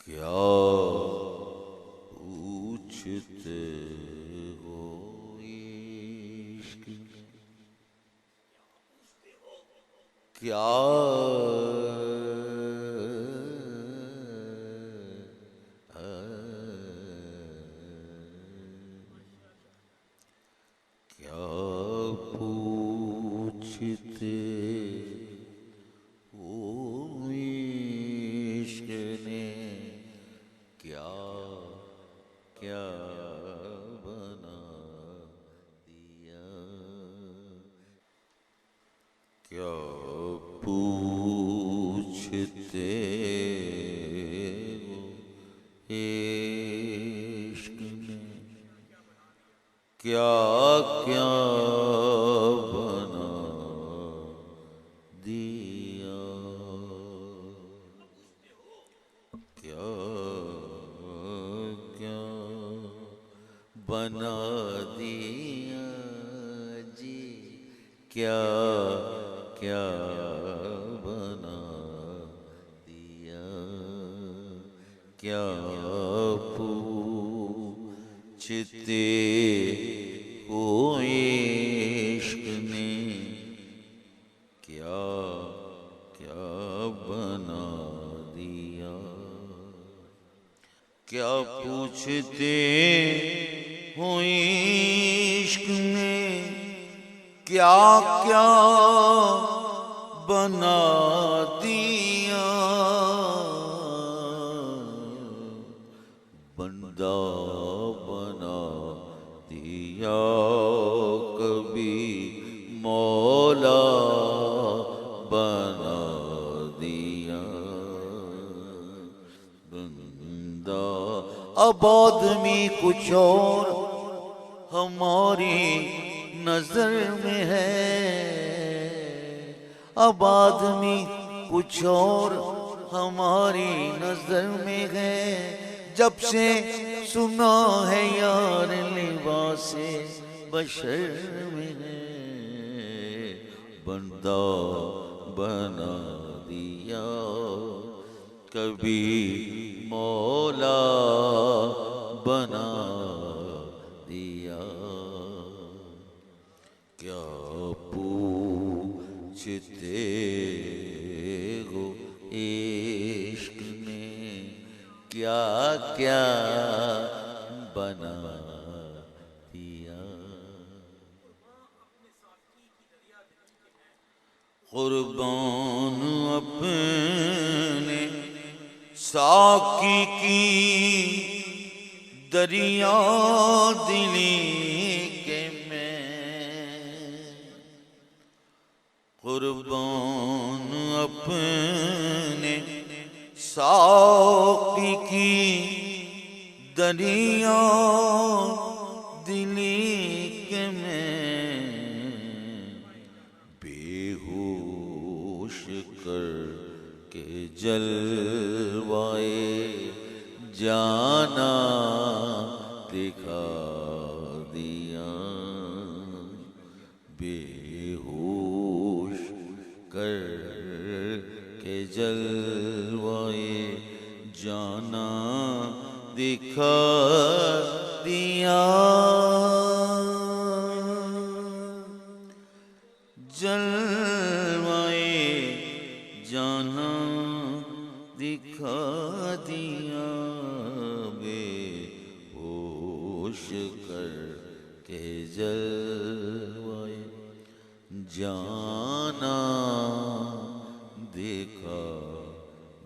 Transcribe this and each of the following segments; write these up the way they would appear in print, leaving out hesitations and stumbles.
क्या पूछते हो इश्क में, क्या क्या पूछते हो इश्क ने, क्या क्या बना दिया, क्या पूछते हो इश्क ने, क्या क्या बना दिया, क्या क्या बना दिया जी, क्या क्या बना दिया, क्या पूछते हो इश्क ने, क्या क्या बना दिया, क्या पूछते हो इश्क ने, क्या क्या बना दिया, बंदा बना दिया कभी मौला बना दिया, बंदा अब आदमी कुछ और हमारी नजर में है, अब आदमी कुछ और हमारी नजर में है, जब से सुना है यार लिबासे बशर में है, बंदा बना दिया कभी मौला बना दिया, क्या पूछते हो इश्क ने, क्या क्या बना दिया, कुर्बान अपने साकी की दरिया दिली के मैं, कुर्बान अपने साकी की दरिया दिली के मैं, बेहोश कर के जलवाए जाना दिखा दिया, बेहोश कर के जलवाए जाना दिखा दिया, जलवाए जाना दिखा दिया, बेहोश कर के जलवाए जाना दिखा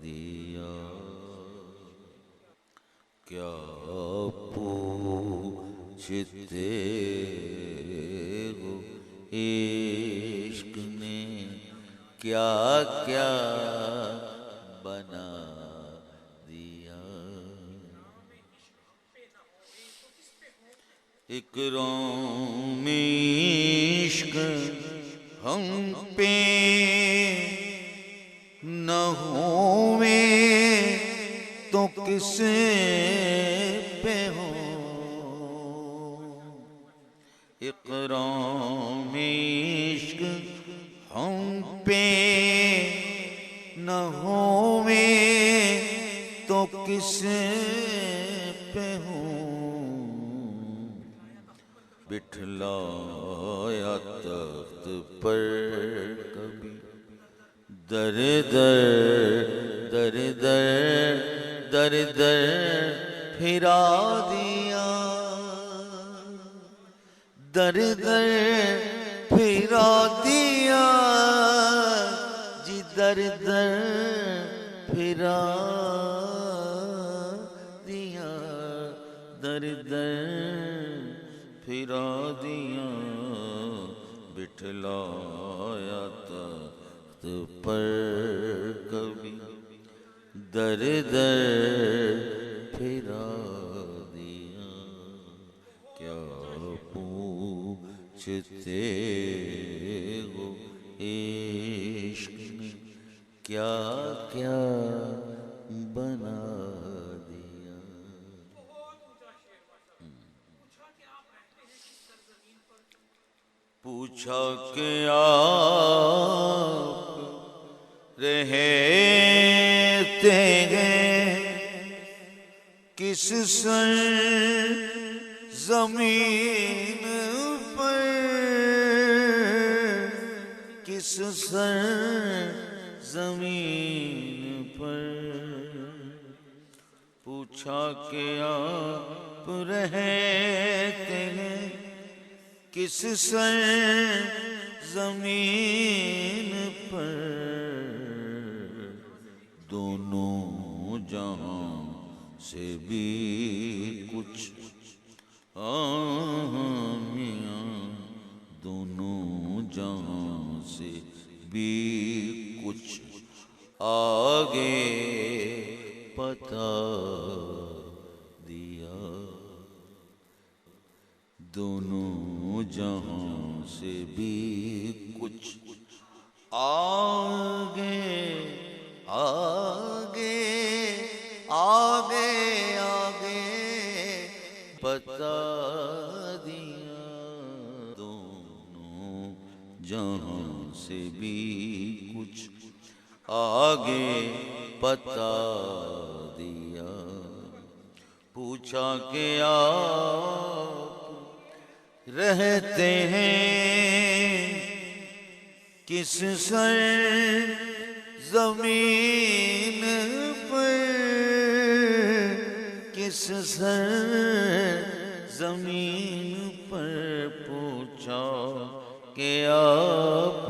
दिया, क्या पूछते हो इश्क ने, क्या क्या बना दिया, इकराम इश्क हम पे न होवे तो किसे पे हो। इक़राम इश्क हम पे न होवे तो किसे पे हो। बिठलाया तख्त पर कभी दर दर दर दर दर दर फिरा दिया। दर दर फिरा दिया जी, दर दर फिरा दिया। दर दर फिरा दिया। बिठलाया तख्त पर कभी दर दर फिरा दिया। क्या पूछते हो इश्क ने क्या क्या बना दिया। पूछा कि आप रहते हैं किस सर ज़मीन पर। किस सर ज़मीन पर। पूछा कि आप रहते हैं किस सर ज़मीन पर। दोनों जहां से भी कुछ मियां। दोनों जहां से भी कुछ आगे पता दिया। दोनों जहां से भी कुछ आगे आगे आगे आगे बता दिया। दोनों जहां से भी कुछ आगे बता दिया। पूछा कि आप रहते हैं किस सर ज़मीन पर। किस सर ज़मीन पर। पूछा कि आप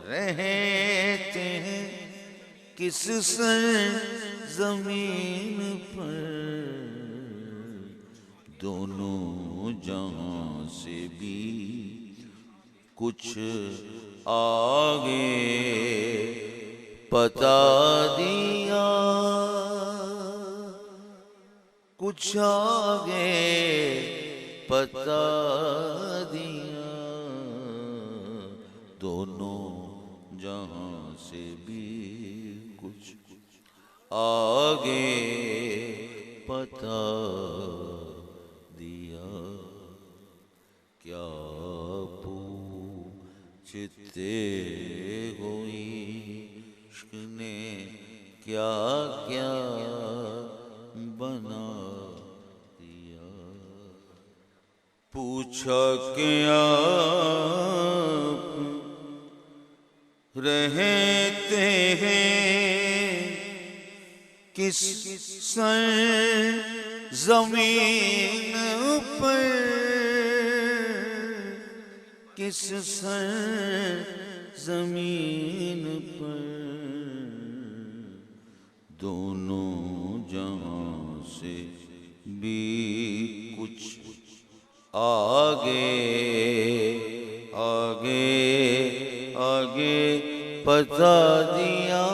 रहते हैं किस सर ज़मीन पर। दोनों जहां से भी कुछ आगे बता दिया। कुछ आगे बता दिया। दोनों जहां से भी कुछ आगे बता दिया। क्या पूछते हो इश्क ने क्या क्या बना दिया। पूछा कि आप रहते हैं किस सर ज़मीन पर। किस सर ज़मीन पर। दोनों जहां से भी कुछ आगे आगे आगे बता दिया।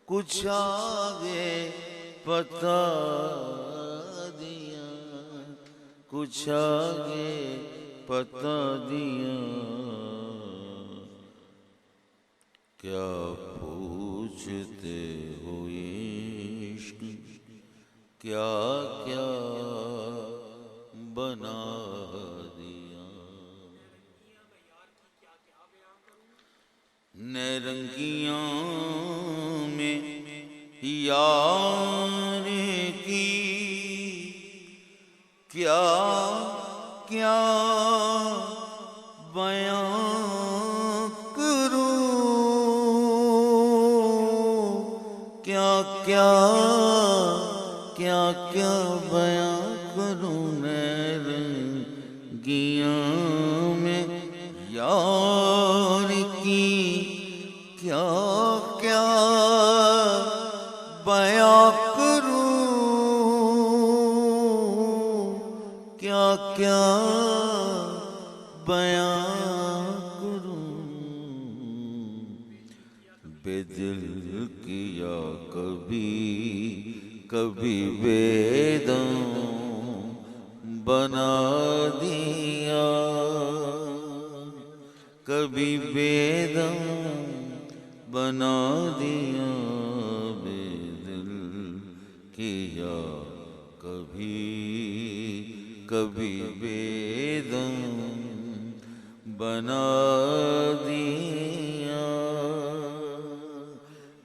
कुछ आगे बता दिया। कुछ आगे पता दिया। क्या पूछते हो इश्क, क्या क्या बना दिया। नरंगियां में यार की क्या क्या बयां करूं, क्या क्या क्या क्या बयां करूं। नरंगियां में यार की क्या क्या बयां करूं, क्या क्या बयां करूं। बेदिल किया कभी कभी बेदम बना दिया, कभी बेदम बना दिया। बेदिल किया कभी कभी बेदम बना दिया,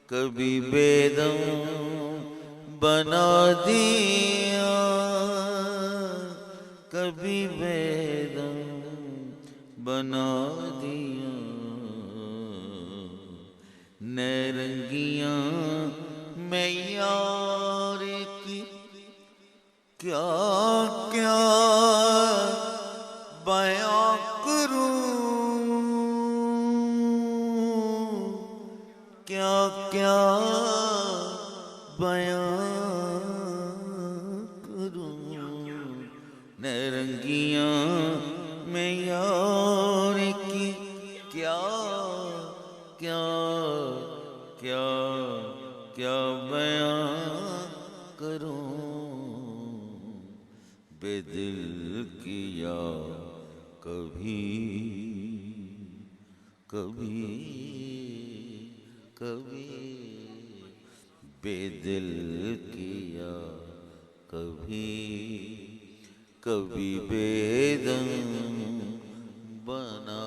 कभी बेदम बना दिया, कभी बेदम बना दिया। नरंगियां में यार की क्या क्या बयां करूं, क्या क्या बयां करूं। नरंगियां में यार की क्या क्या क्या क्या बयां करूं। बेदिल किया कभी कभी कभी, बेदिल किया कभी कभी बेदम बना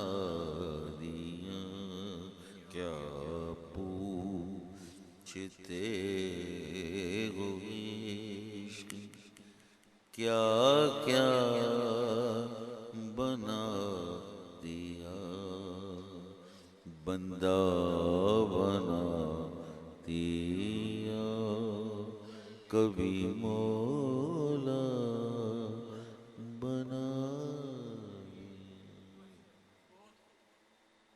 दिया। क्या पूछते हो इश्क, क्या क्या बना दिया। बंदा बना दिया कभी मौला बना